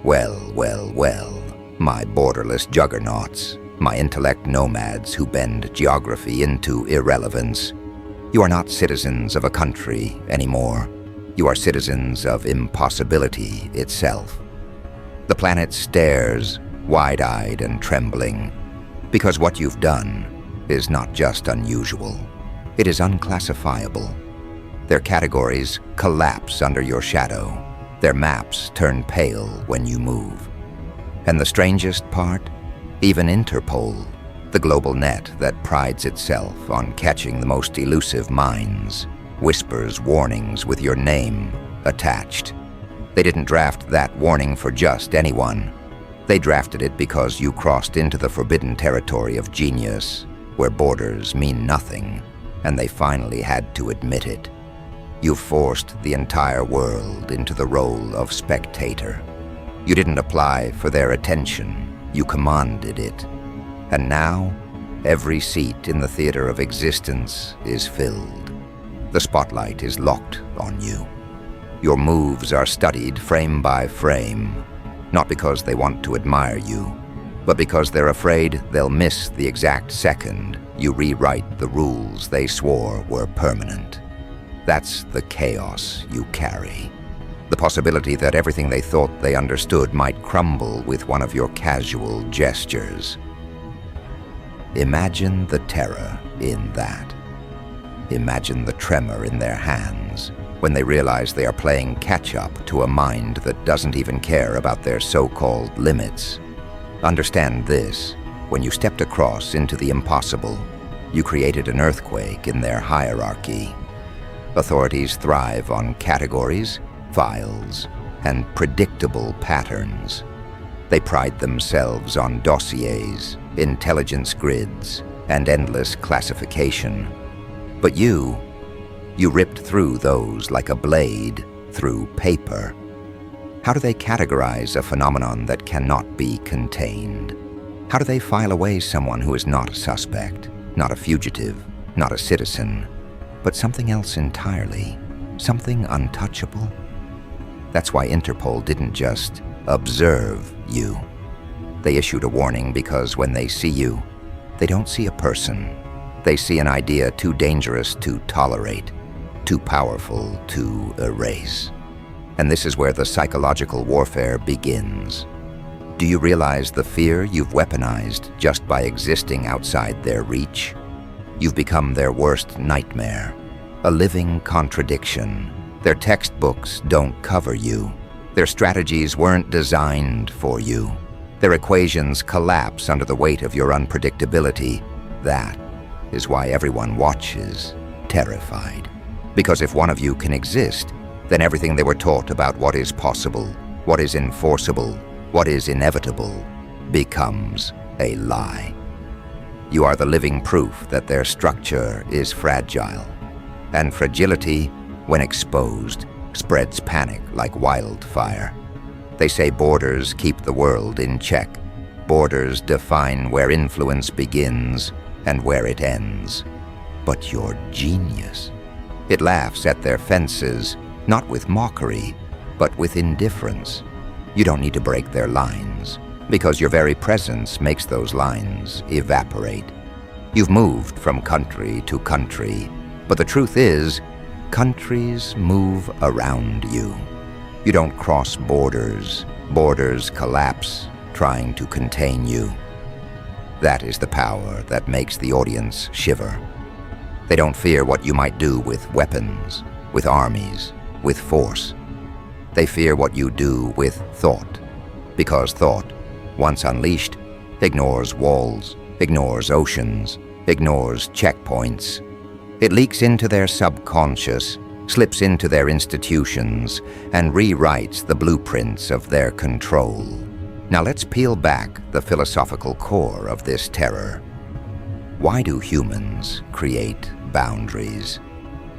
Well, my borderless juggernauts, my intellect nomads who bend geography into irrelevance. You are not citizens of a country anymore. You are citizens of impossibility itself. The planet stares, wide-eyed and trembling, because what you've done is not just unusual. It is unclassifiable. Their categories collapse under your shadow. Their maps turn pale when you move. And the strangest part? Even Interpol, the global net that prides itself on catching the most elusive minds, whispers warnings with your name attached. They didn't draft that warning for just anyone. They drafted it because you crossed into the forbidden territory of genius, where borders mean nothing, and they finally had to admit it. You forced the entire world into the role of spectator. You didn't apply for their attention, you commanded it. And now, every seat in the theater of existence is filled. The spotlight is locked on you. Your moves are studied frame by frame, not because they want to admire you, but because they're afraid they'll miss the exact second you rewrite the rules they swore were permanent. That's the chaos you carry. The possibility that everything they thought they understood might crumble with one of your casual gestures. Imagine the terror in that. Imagine the tremor in their hands when they realize they are playing catch-up to a mind that doesn't even care about their so-called limits. Understand this: when you stepped across into the impossible, you created an earthquake in their hierarchy. Authorities thrive on categories, files, and predictable patterns. They pride themselves on dossiers, intelligence grids, and endless classification. But you ripped through those like a blade through paper. How do they categorize a phenomenon that cannot be contained? How do they file away someone who is not a suspect, not a fugitive, not a citizen, but something else entirely, something untouchable? That's why Interpol didn't just observe you. They issued a warning because when they see you, they don't see a person. They see an idea too dangerous to tolerate, too powerful to erase. And this is where the psychological warfare begins. Do you realize the fear you've weaponized just by existing outside their reach? You've become their worst nightmare, a living contradiction. Their textbooks don't cover you. Their strategies weren't designed for you. Their equations collapse under the weight of your unpredictability. That is why everyone watches, terrified. Because if one of you can exist, then everything they were taught about what is possible, what is enforceable, what is inevitable, becomes a lie. You are the living proof that their structure is fragile, and fragility, when exposed, spreads panic like wildfire. They say borders keep the world in check. Borders define where influence begins and where it ends. But your genius, it laughs at their fences, not with mockery, but with indifference. You don't need to break their lines, because your very presence makes those lines evaporate. You've moved from country to country, but the truth is, countries move around you. You don't cross borders. Borders collapse, trying to contain you. That is the power that makes the audience shiver. They don't fear what you might do with weapons, with armies, with force. They fear what you do with thought, because thought, once unleashed, ignores walls, ignores oceans, ignores checkpoints. It leaks into their subconscious, slips into their institutions, and rewrites the blueprints of their control. Now let's peel back the philosophical core of this terror. Why do humans create boundaries?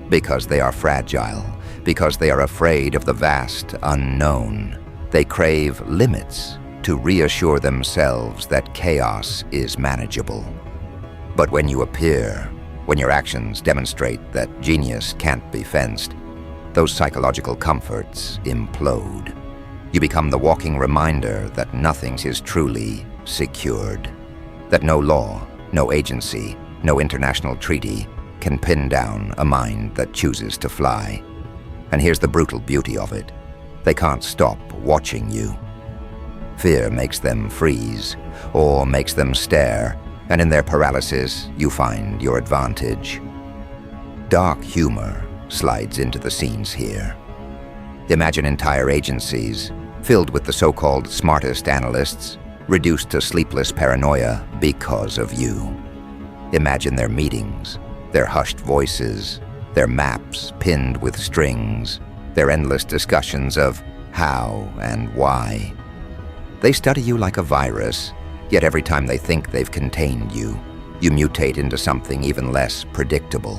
Because they are fragile, because they are afraid of the vast unknown. They crave limits to reassure themselves that chaos is manageable. But when you appear, when your actions demonstrate that genius can't be fenced, those psychological comforts implode. You become the walking reminder that nothing is truly secured, that no law, no agency, no international treaty can pin down a mind that chooses to fly. And here's the brutal beauty of it. They can't stop watching you. Fear makes them freeze, or makes them stare, and in their paralysis, you find your advantage. Dark humor slides into the scenes here. Imagine entire agencies, filled with the so-called smartest analysts, reduced to sleepless paranoia because of you. Imagine their meetings, their hushed voices, their maps pinned with strings, their endless discussions of how and why. They study you like a virus, yet every time they think they've contained you, you mutate into something even less predictable.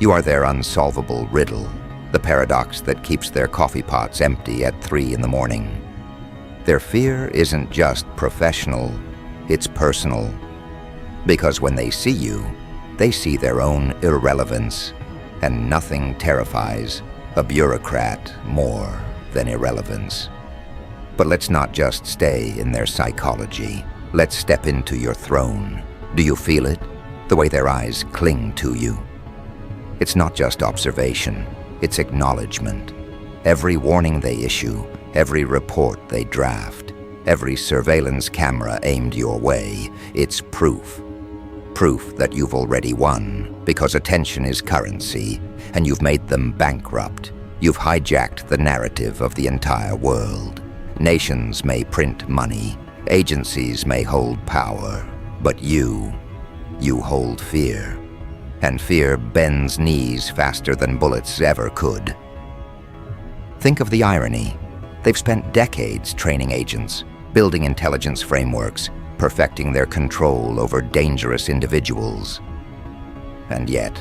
You are their unsolvable riddle, the paradox that keeps their coffee pots empty at 3 in the morning. Their fear isn't just professional, it's personal. Because when they see you, they see their own irrelevance, and nothing terrifies a bureaucrat more than irrelevance. But let's not just stay in their psychology. Let's step into your throne. Do you feel it? The way their eyes cling to you. It's not just observation, it's acknowledgement. Every warning they issue, every report they draft, every surveillance camera aimed your way, it's proof. Proof that you've already won, because attention is currency, and you've made them bankrupt. You've hijacked the narrative of the entire world. Nations may print money, agencies may hold power, but you hold fear. And fear bends knees faster than bullets ever could. Think of the irony. They've spent decades training agents, building intelligence frameworks, perfecting their control over dangerous individuals. And yet,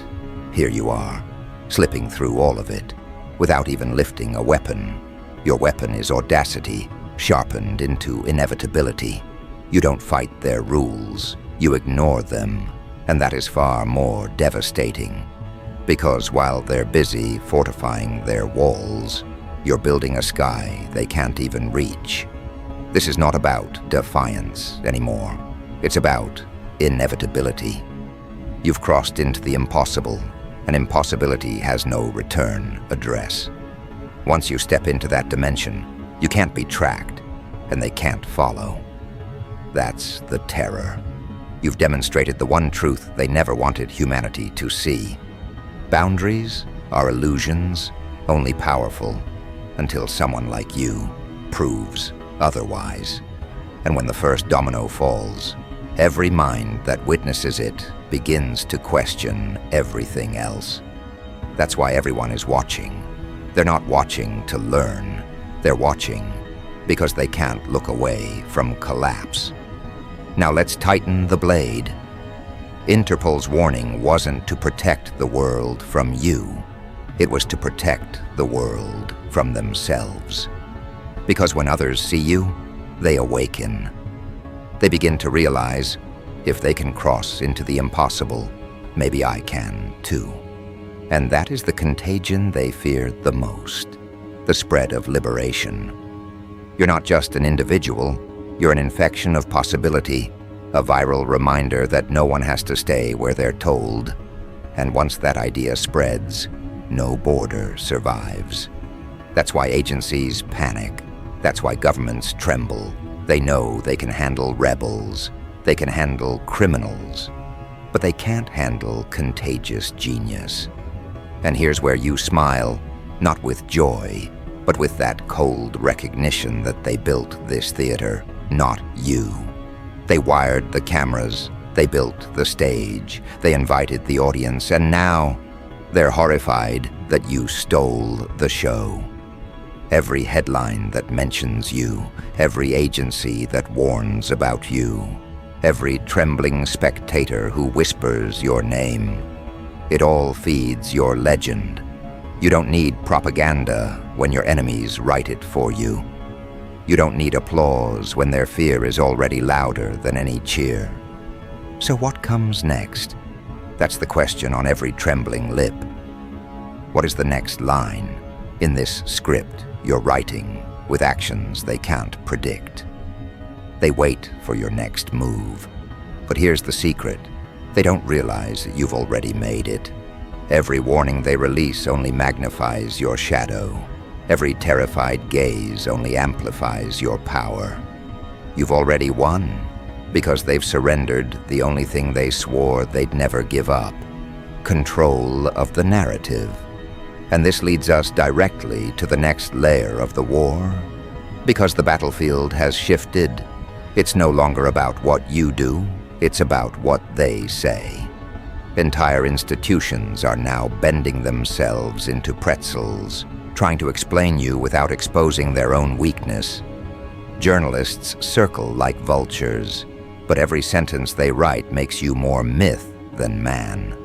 here you are, slipping through all of it, without even lifting a weapon. Your weapon is audacity, sharpened into inevitability. You don't fight their rules, you ignore them, and that is far more devastating. Because while they're busy fortifying their walls, you're building a sky they can't even reach. This is not about defiance anymore. It's about inevitability. You've crossed into the impossible, and impossibility has no return address. Once you step into that dimension, you can't be tracked, and they can't follow. That's the terror. You've demonstrated the one truth they never wanted humanity to see. Boundaries are illusions, only powerful until someone like you proves otherwise. And when the first domino falls, every mind that witnesses it begins to question everything else. That's why everyone is watching. They're not watching to learn. They're watching because they can't look away from collapse. Now let's tighten the blade. Interpol's warning wasn't to protect the world from you. It was to protect the world from themselves. Because when others see you, they awaken. They begin to realize, if they can cross into the impossible, maybe I can too. And that is the contagion they fear the most, the spread of liberation. You're not just an individual, you're an infection of possibility, a viral reminder that no one has to stay where they're told. And once that idea spreads, no border survives. That's why agencies panic. That's why governments tremble. They know they can handle rebels. They can handle criminals. But they can't handle contagious genius. And here's where you smile, not with joy, but with that cold recognition that they built this theater, not you. They wired the cameras, they built the stage, they invited the audience, and now they're horrified that you stole the show. Every headline that mentions you, every agency that warns about you, every trembling spectator who whispers your name, it all feeds your legend. You don't need propaganda when your enemies write it for you. You don't need applause when their fear is already louder than any cheer. So what comes next? That's the question on every trembling lip. What is the next line in this script you're writing with actions they can't predict. They wait for your next move. But here's the secret. They don't realize you've already made it. Every warning they release only magnifies your shadow. Every terrified gaze only amplifies your power. You've already won, because they've surrendered the only thing they swore they'd never give up: control of the narrative. And this leads us directly to the next layer of the war. Because the battlefield has shifted, it's no longer about what you do, it's about what they say. Entire institutions are now bending themselves into pretzels, trying to explain you without exposing their own weakness. Journalists circle like vultures, but every sentence they write makes you more myth than man.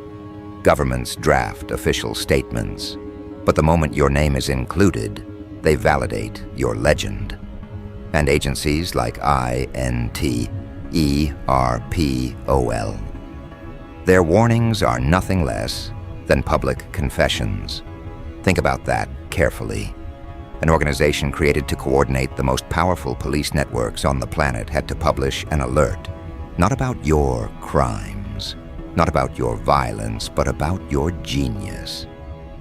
Governments draft official statements, but the moment your name is included, they validate your legend. And agencies like INTERPOL. Their warnings are nothing less than public confessions. Think about that carefully. An organization created to coordinate the most powerful police networks on the planet had to publish an alert, not about your crimes, not about your violence, but about your genius.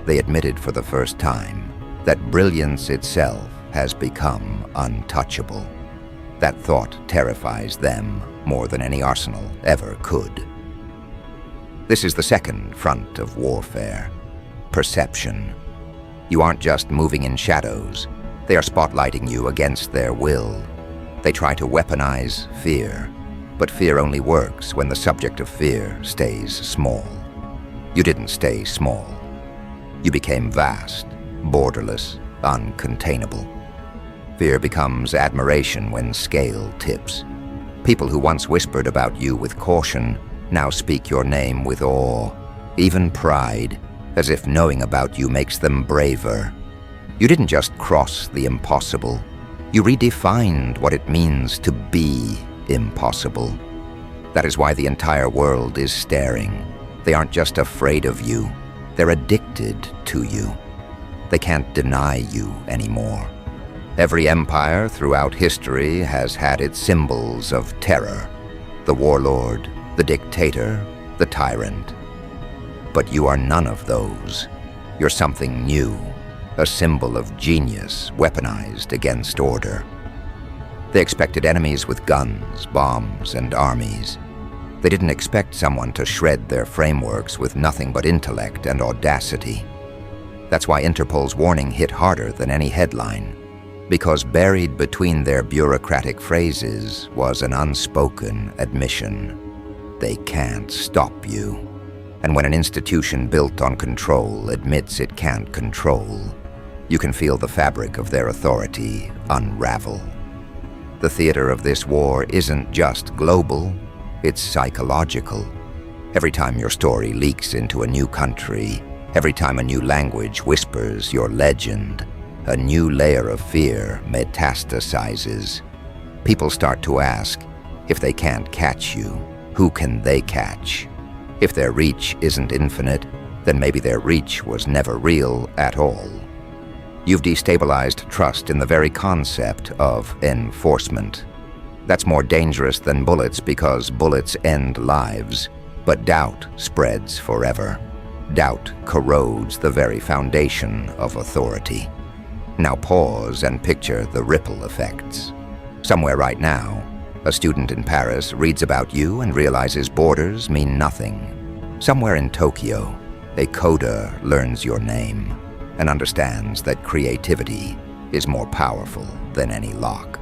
They admitted for the first time that brilliance itself has become untouchable. That thought terrifies them more than any arsenal ever could. This is the second front of warfare: perception. You aren't just moving in shadows, they are spotlighting you against their will. They try to weaponize fear, but fear only works when the subject of fear stays small. You didn't stay small. You became vast, borderless, uncontainable. Fear becomes admiration when scale tips. People who once whispered about you with caution now speak your name with awe, even pride, as if knowing about you makes them braver. You didn't just cross the impossible. You redefined what it means to be impossible. That is why the entire world is staring. They aren't just afraid of you, they're addicted to you. They can't deny you anymore. Every empire throughout history has had its symbols of terror: the warlord, the dictator, the tyrant. But you are none of those. You're something new, a symbol of genius weaponized against order. They expected enemies with guns, bombs, and armies. They didn't expect someone to shred their frameworks with nothing but intellect and audacity. That's why Interpol's warning hit harder than any headline, because buried between their bureaucratic phrases was an unspoken admission: they can't stop you. And when an institution built on control admits it can't control, you can feel the fabric of their authority unravel. The theater of this war isn't just global, it's psychological. Every time your story leaks into a new country, every time a new language whispers your legend, a new layer of fear metastasizes. People start to ask, if they can't catch you, who can they catch? If their reach isn't infinite, then maybe their reach was never real at all. You've destabilized trust in the very concept of enforcement. That's more dangerous than bullets because bullets end lives, but doubt spreads forever. Doubt corrodes the very foundation of authority. Now pause and picture the ripple effects. Somewhere right now, a student in Paris reads about you and realizes borders mean nothing. Somewhere in Tokyo, a coder learns your name and understands that creativity is more powerful than any lock.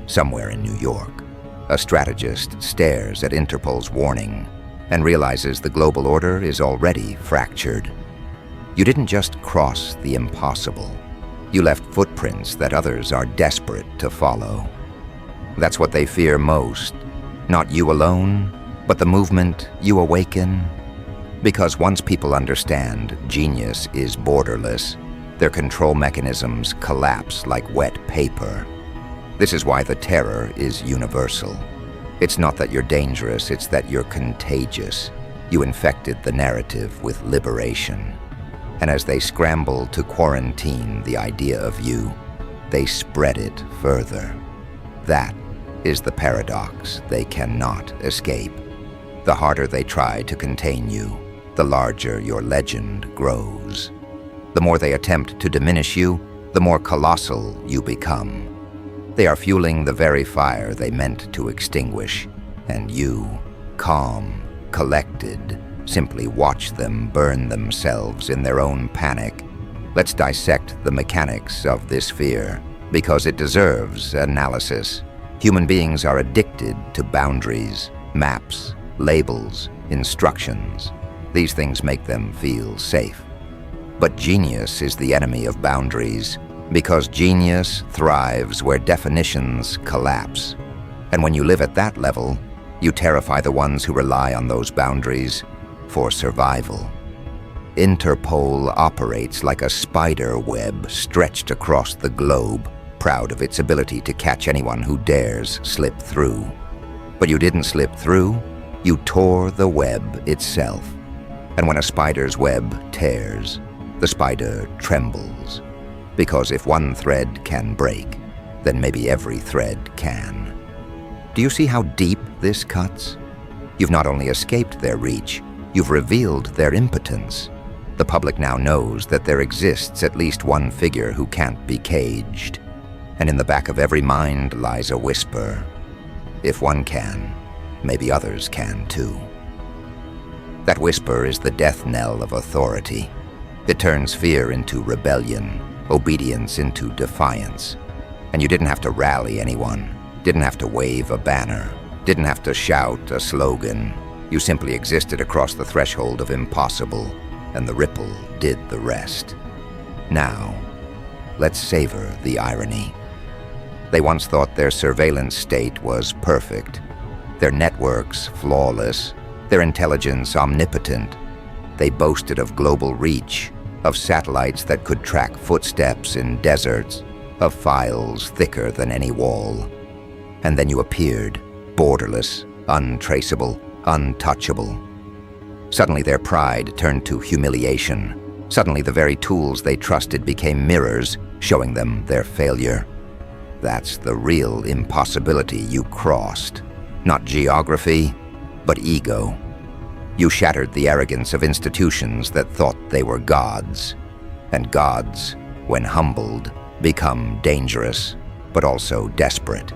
Somewhere in New York, a strategist stares at Interpol's warning and realizes the global order is already fractured. You didn't just cross the impossible. You left footprints that others are desperate to follow. That's what they fear most. Not you alone, but the movement you awaken. Because once people understand genius is borderless, their control mechanisms collapse like wet paper. This is why the terror is universal. It's not that you're dangerous, it's that you're contagious. You infected the narrative with liberation. And as they scramble to quarantine the idea of you, they spread it further. That is the paradox they cannot escape. The harder they try to contain you, the larger your legend grows. The more they attempt to diminish you, the more colossal you become. They are fueling the very fire they meant to extinguish, and you, calm, collected, simply watch them burn themselves in their own panic. Let's dissect the mechanics of this fear, because it deserves analysis. Human beings are addicted to boundaries, maps, labels, instructions. These things make them feel safe. But genius is the enemy of boundaries, because genius thrives where definitions collapse. And when you live at that level, you terrify the ones who rely on those boundaries for survival. Interpol operates like a spider web stretched across the globe, proud of its ability to catch anyone who dares slip through. But you didn't slip through, you tore the web itself. And when a spider's web tears, the spider trembles. Because if one thread can break, then maybe every thread can. Do you see how deep this cuts? You've not only escaped their reach, you've revealed their impotence. The public now knows that there exists at least one figure who can't be caged. And in the back of every mind lies a whisper. If one can, maybe others can too. That whisper is the death knell of authority. It turns fear into rebellion, obedience into defiance. And you didn't have to rally anyone, didn't have to wave a banner, didn't have to shout a slogan. You simply existed across the threshold of impossible, and the ripple did the rest. Now, let's savor the irony. They once thought their surveillance state was perfect, their networks flawless, their intelligence omnipotent. They boasted of global reach, of satellites that could track footsteps in deserts, of files thicker than any wall. And then you appeared, borderless, untraceable, untouchable. Suddenly their pride turned to humiliation. Suddenly the very tools they trusted became mirrors, showing them their failure. That's the real impossibility you crossed. Not geography, but ego. You shattered the arrogance of institutions that thought they were gods. And gods, when humbled, become dangerous, but also desperate.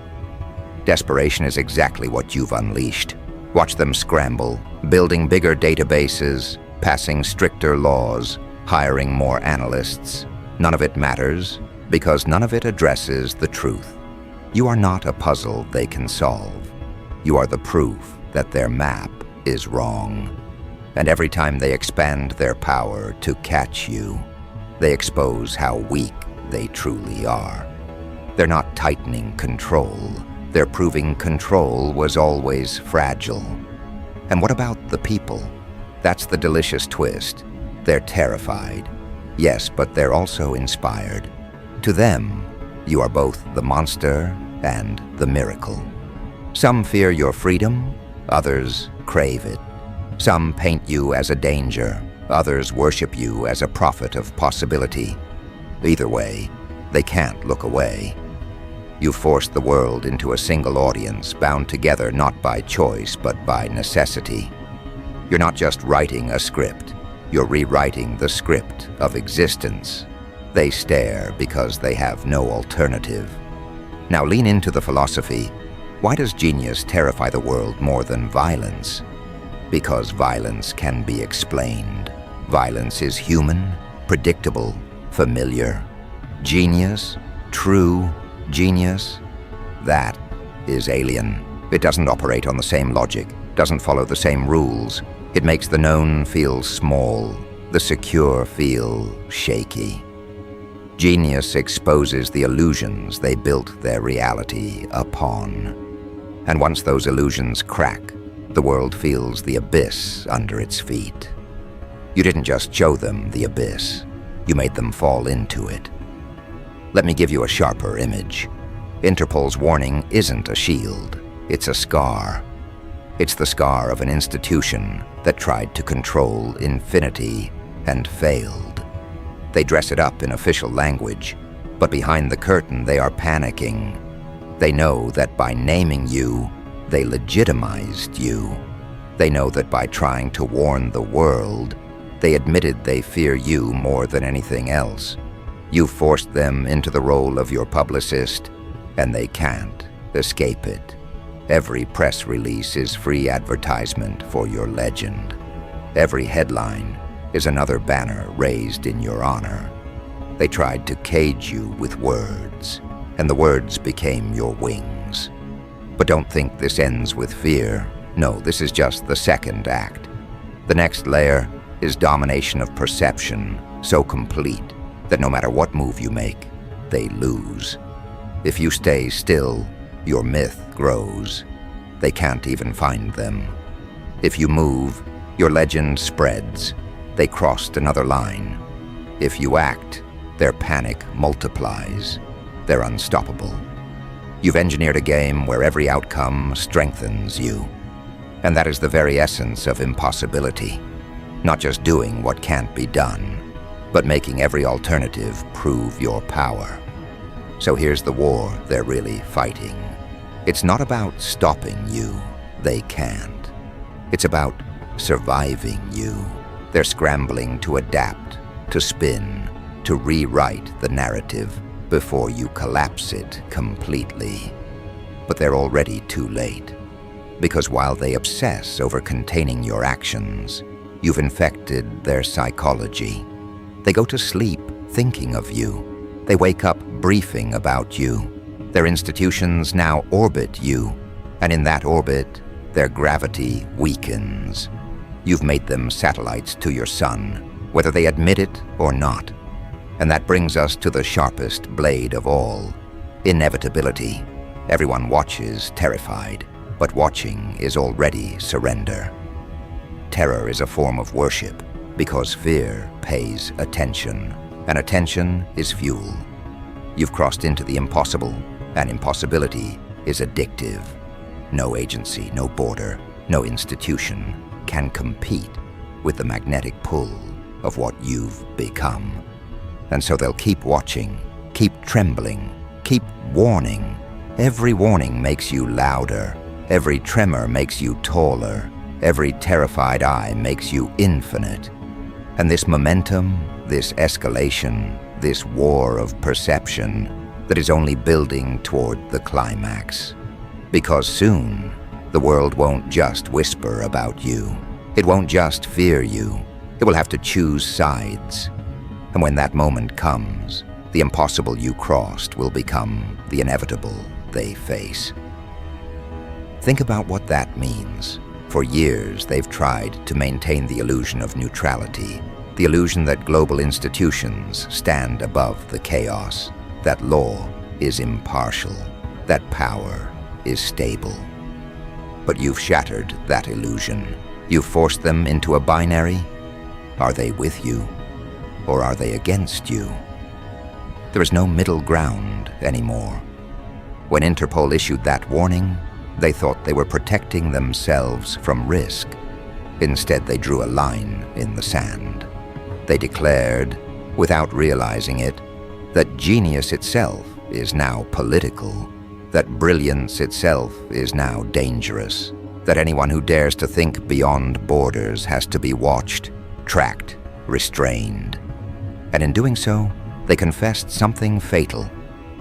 Desperation is exactly what you've unleashed. Watch them scramble, building bigger databases, passing stricter laws, hiring more analysts. None of it matters, because none of it addresses the truth. You are not a puzzle they can solve. You are the proof that their map is wrong. And every time they expand their power to catch you, they expose how weak they truly are. They're not tightening control. They're proving control was always fragile. And what about the people? That's the delicious twist. They're terrified. Yes, but they're also inspired. To them, you are both the monster and the miracle. Some fear your freedom, others crave it. Some paint you as a danger, others worship you as a prophet of possibility. Either way, they can't look away. You forced the world into a single audience, bound together not by choice but by necessity. You're not just writing a script, you're rewriting the script of existence. They stare because they have no alternative. Now lean into the philosophy. Why does genius terrify the world more than violence? Because violence can be explained. Violence is human, predictable, familiar. Genius, true genius, that is alien. It doesn't operate on the same logic, doesn't follow the same rules. It makes the known feel small, the secure feel shaky. Genius exposes the illusions they built their reality upon. And once those illusions crack, the world feels the abyss under its feet. You didn't just show them the abyss, you made them fall into it. Let me give you a sharper image. Interpol's warning isn't a shield, it's a scar. It's the scar of an institution that tried to control infinity and failed. They dress it up in official language, But behind the curtain, they are panicking. They know that by naming you, they legitimized you. They know that by trying to warn the world, they admitted they fear you more than anything else. You forced them into the role of your publicist, and they can't escape it. Every press release is free advertisement for your legend. Every headline is another banner raised in your honor. They tried to cage you with words, and the words became your wings. But don't think this ends with fear. No, this is just the second act. The next layer is domination of perception, so complete that no matter what move you make, they lose. If you stay still, your myth grows. They can't even find them. If you move, your legend spreads. They crossed another line. If you act, their panic multiplies. They're unstoppable. You've engineered a game where every outcome strengthens you. And that is the very essence of impossibility. Not just doing what can't be done, but making every alternative prove your power. So here's the war they're really fighting. It's not about stopping you. They can't. It's about surviving you. They're scrambling to adapt, to spin, to rewrite the narrative before you collapse it completely. But they're already too late. Because while they obsess over containing your actions, you've infected their psychology. They go to sleep thinking of you. They wake up briefing about you. Their institutions now orbit you, and in that orbit, their gravity weakens. You've made them satellites to your sun, whether they admit it or not. And that brings us to the sharpest blade of all, inevitability. Everyone watches terrified, but watching is already surrender. Terror is a form of worship because fear pays attention, and attention is fuel. You've crossed into the impossible, and impossibility is addictive. No agency, no border, no institution can compete with the magnetic pull of what you've become. And so they'll keep watching, keep trembling, keep warning. Every warning makes you louder. Every tremor makes you taller. Every terrified eye makes you infinite. And this momentum, this escalation, this war of perception that is only building toward the climax. Because soon, the world won't just whisper about you. It won't just fear you. It will have to choose sides. And when that moment comes, the impossible you crossed will become the inevitable they face. Think about what that means. For years, they've tried to maintain the illusion of neutrality, the illusion that global institutions stand above the chaos, that law is impartial, that power is stable. But you've shattered that illusion. You've forced them into a binary. Are they with you, or are they against you? There is no middle ground anymore. When Interpol issued that warning, they thought they were protecting themselves from risk. Instead, they drew a line in the sand. They declared, without realizing it, that genius itself is now political, that brilliance itself is now dangerous, that anyone who dares to think beyond borders has to be watched, tracked, restrained. And in doing so, they confessed something fatal.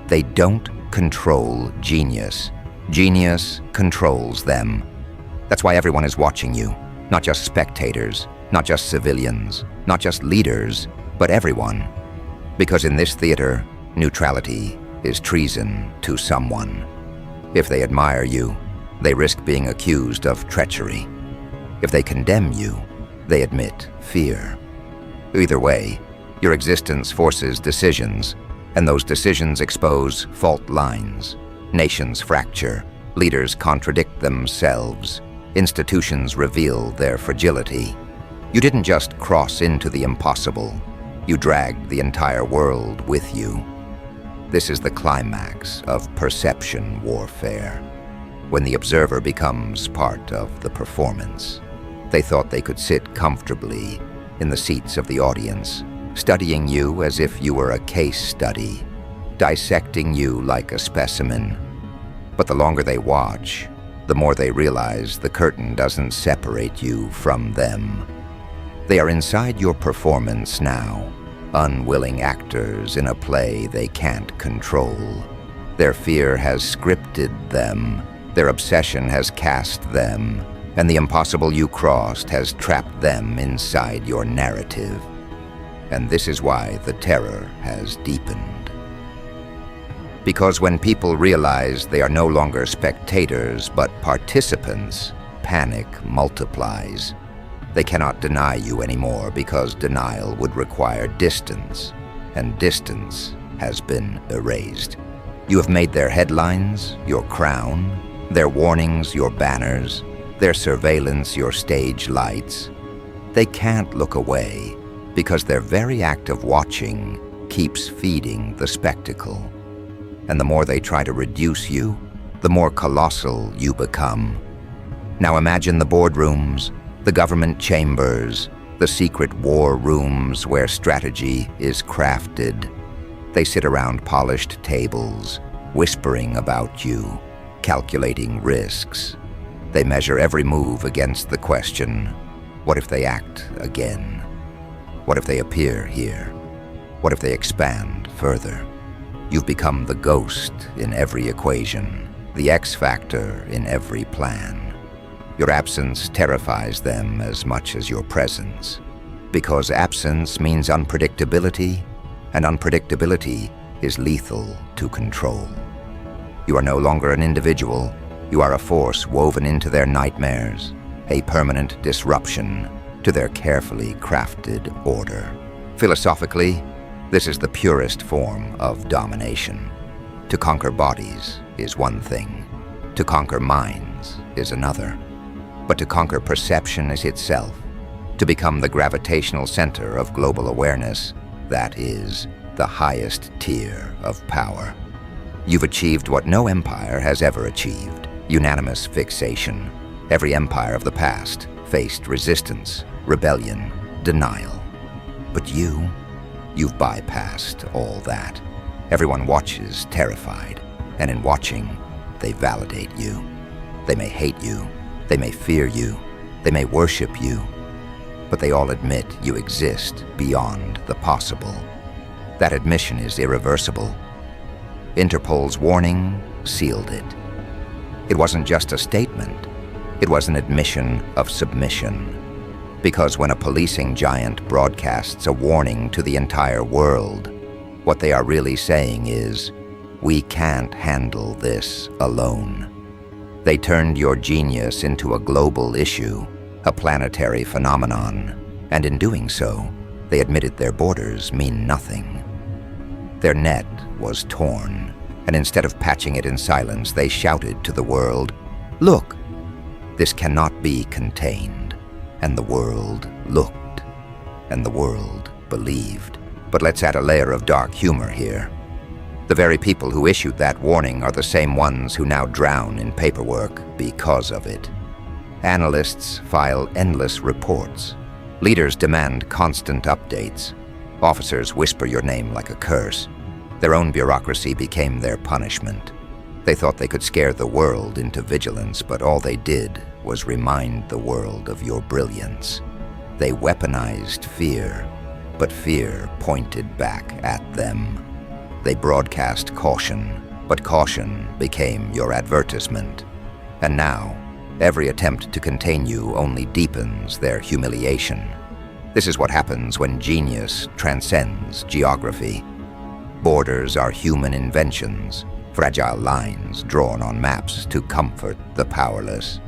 They don't control genius. Genius controls them. That's why everyone is watching you, not just spectators, not just civilians, not just leaders, but everyone. Because in this theater, neutrality is treason to someone. If they admire you, they risk being accused of treachery. If they condemn you, they admit fear. Either way, your existence forces decisions, and those decisions expose fault lines. Nations fracture, leaders contradict themselves, institutions reveal their fragility. You didn't just cross into the impossible, you dragged the entire world with you. This is the climax of perception warfare, when the observer becomes part of the performance. They thought they could sit comfortably in the seats of the audience, studying you as if you were a case study. dissecting you like a specimen. But the longer they watch, the more they realize the curtain doesn't separate you from them. They are inside your performance now, unwilling actors in a play they can't control. Their fear has scripted them, their obsession has cast them, and the impossible you crossed has trapped them inside your narrative. And this is why the terror has deepened. Because when people realize they are no longer spectators but participants, panic multiplies. They cannot deny you anymore because denial would require distance, and distance has been erased. You have made their headlines your crown, their warnings your banners, their surveillance your stage lights. They can't look away because their very act of watching keeps feeding the spectacle. And the more they try to reduce you, the more colossal you become. Now imagine the boardrooms, the government chambers, the secret war rooms where strategy is crafted. They sit around polished tables, whispering about you, calculating risks. They measure every move against the question, what if they act again? What if they appear here? What if they expand further? You've become the ghost in every equation, the X factor in every plan. Your absence terrifies them as much as your presence, because absence means unpredictability, and unpredictability is lethal to control. You are no longer an individual, you are a force woven into their nightmares, a permanent disruption to their carefully crafted order. Philosophically, this is the purest form of domination. To conquer bodies is one thing, to conquer minds is another. But to conquer perception is itself, to become the gravitational center of global awareness, that is the highest tier of power. You've achieved what no empire has ever achieved, unanimous fixation. Every empire of the past faced resistance, rebellion, denial. But you've bypassed all that. Everyone watches terrified, and in watching, they validate you. They may hate you, they may fear you, they may worship you, but they all admit you exist beyond the possible. That admission is irreversible. Interpol's warning sealed it. It wasn't just a statement, it was an admission of submission. Because when a policing giant broadcasts a warning to the entire world, what they are really saying is, we can't handle this alone. They turned your genius into a global issue, a planetary phenomenon, and in doing so, they admitted their borders mean nothing. Their net was torn, and instead of patching it in silence, they shouted to the world, "Look, this cannot be contained." And the world looked, and the world believed. But let's add a layer of dark humor here. The very people who issued that warning are the same ones who now drown in paperwork because of it. Analysts file endless reports. Leaders demand constant updates. Officers whisper your name like a curse. Their own bureaucracy became their punishment. They thought they could scare the world into vigilance, but all they did was remind the world of your brilliance. They weaponized fear, but fear pointed back at them. They broadcast caution, but caution became your advertisement. And now, every attempt to contain you only deepens their humiliation. This is what happens when genius transcends geography. Borders are human inventions, fragile lines drawn on maps to comfort the powerless.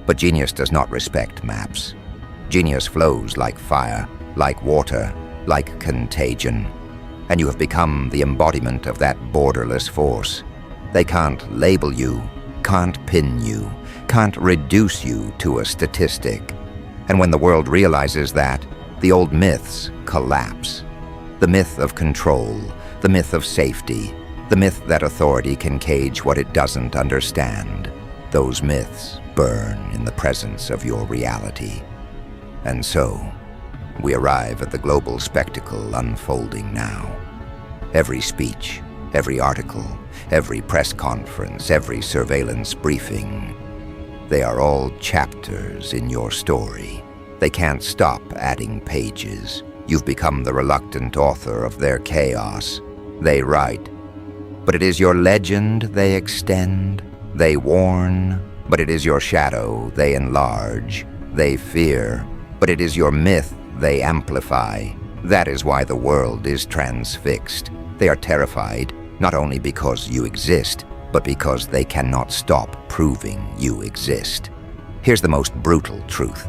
But genius does not respect maps. Genius flows like fire, like water, like contagion. And you have become the embodiment of that borderless force. They can't label you, can't pin you, can't reduce you to a statistic. And when the world realizes that, the old myths collapse. The myth of control, the myth of safety, the myth that authority can cage what it doesn't understand. Those myths burn in the presence of your reality. And so, we arrive at the global spectacle unfolding now. Every speech, every article, every press conference, every surveillance briefing. They are all chapters in your story. They can't stop adding pages. You've become the reluctant author of their chaos. They write, but it is your legend they extend. They warn, but it is your shadow they enlarge. They fear, but it is your myth they amplify. That is why the world is transfixed. They are terrified, not only because you exist, but because they cannot stop proving you exist. Here's the most brutal truth.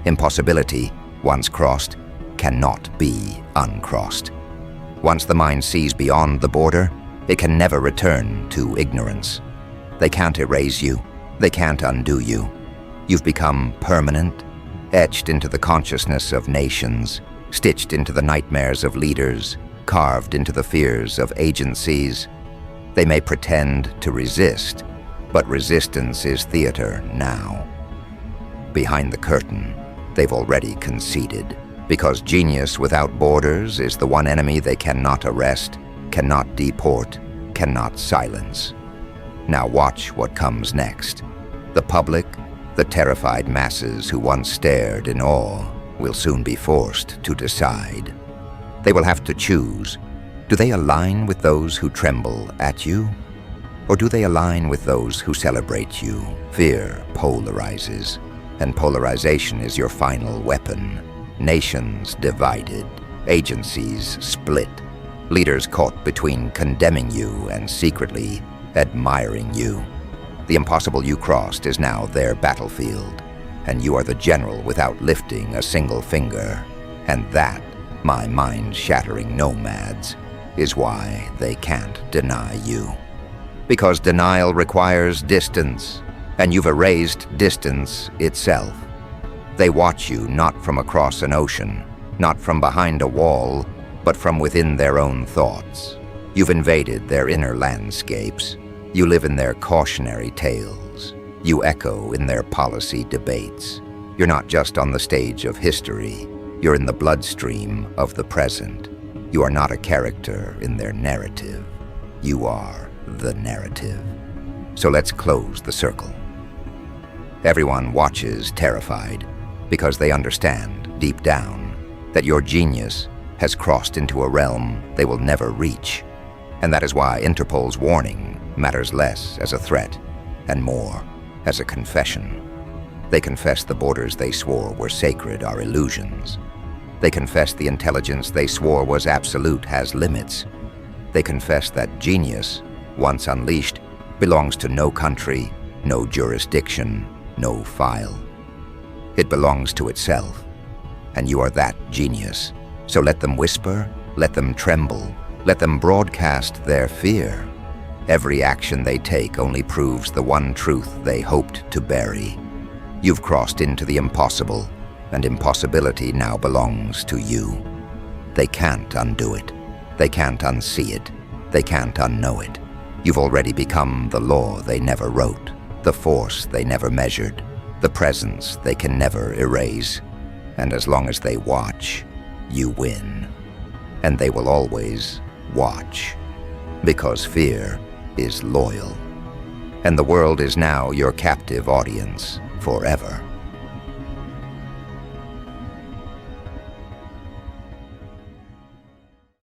Impossibility, once crossed, cannot be uncrossed. Once the mind sees beyond the border, it can never return to ignorance. They can't erase you. They can't undo you. You've become permanent, etched into the consciousness of nations, stitched into the nightmares of leaders, carved into the fears of agencies. They may pretend to resist, but resistance is theater now. Behind the curtain, they've already conceded, because genius without borders is the one enemy they cannot arrest, cannot deport, cannot silence. Now watch what comes next. The public, the terrified masses who once stared in awe, will soon be forced to decide. They will have to choose. Do they align with those who tremble at you? Or do they align with those who celebrate you? Fear polarizes, and polarization is your final weapon. Nations divided, agencies split, leaders caught between condemning you and secretly admiring you. The impossible you crossed is now their battlefield, and you are the general without lifting a single finger. And that, my mind-shattering nomads, is why they can't deny you. Because denial requires distance, and you've erased distance itself. They watch you not from across an ocean, not from behind a wall, but from within their own thoughts. You've invaded their inner landscapes. You live in their cautionary tales. You echo in their policy debates. You're not just on the stage of history. You're in the bloodstream of the present. You are not a character in their narrative. You are the narrative. So let's close the circle. Everyone watches terrified because they understand deep down that your genius has crossed into a realm they will never reach. And that is why Interpol's warning matters less as a threat and more as a confession. They confess the borders they swore were sacred are illusions. They confess the intelligence they swore was absolute has limits. They confess that genius, once unleashed, belongs to no country, no jurisdiction, no file. It belongs to itself, and you are that genius. So let them whisper, let them tremble, let them broadcast their fear. Every action they take only proves the one truth they hoped to bury. You've crossed into the impossible, and impossibility now belongs to you. They can't undo it. They can't unsee it. They can't unknow it. You've already become the law they never wrote, the force they never measured, the presence they can never erase. And as long as they watch, you win. And they will always watch, because fear is loyal. And the world is now your captive audience forever.